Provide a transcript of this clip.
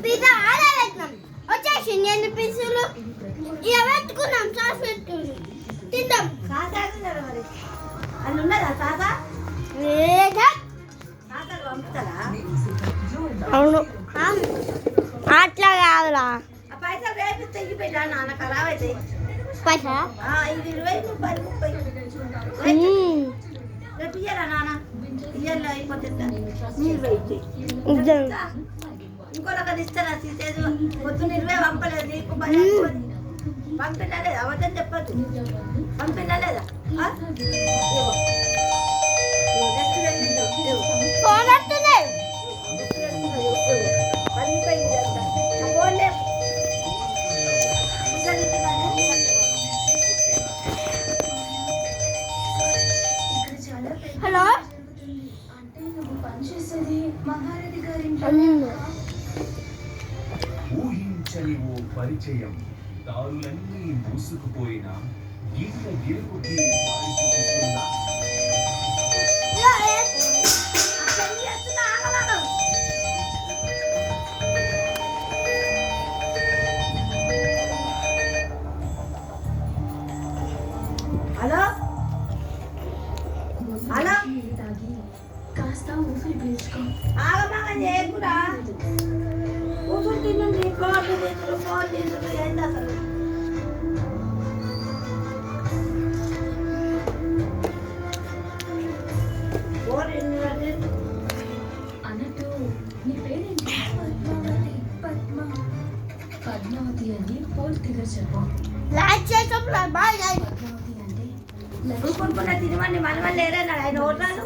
pizza order పెట్టినాం వచ్చేసి ఎన్ని పీసులు ఇక పెట్టుకున్నాం సాస్ పెట్టుకుని తింటాం సాసా మరి అది ఉన్నదా సాసా పంపుతారా అవును అట్లా కాదురా ఆ పైసలు రేపు తెగిపోయినా నాన్న ఖరాబ్ అవుతాయి పైసా ఇది 20 రూపాయలు 30 రేపు ఇయ్యరా నాన్న ఇయ్యలో అయిపోతే మీరు వెయిట్ ఇంకోటి ఇస్తారా తీసేది పొద్దున్న 20 పంపలేదు నీకు పంపినా లేదా అవద్దం చెప్పద్దు పంపినా లేదా ఫోన్ వస్తుంది హలో ఊహించని ఓ పరిచయం దారులన్నీ మూసుకుపోయిన గీత గెలుపుకి దారి చూపిస్తుందా హలో హలో కాస్త ఊపిరి పీల్చుకో ఆగమాగం చేయకురా ఊపిరి తిన్నండి ఫోన్ తీసుడు ఏంది అసలు అన్నట్టు నీ పేరేంటి పద్మావతి అని పూర్తిగా చెప్పు లైక్ చేసాం బాయ్ పద్మావతి అంటే కొనుక్కున్న తినమని మన వాళ్ళు లేరన్నాడు ఆయన ఓట్లను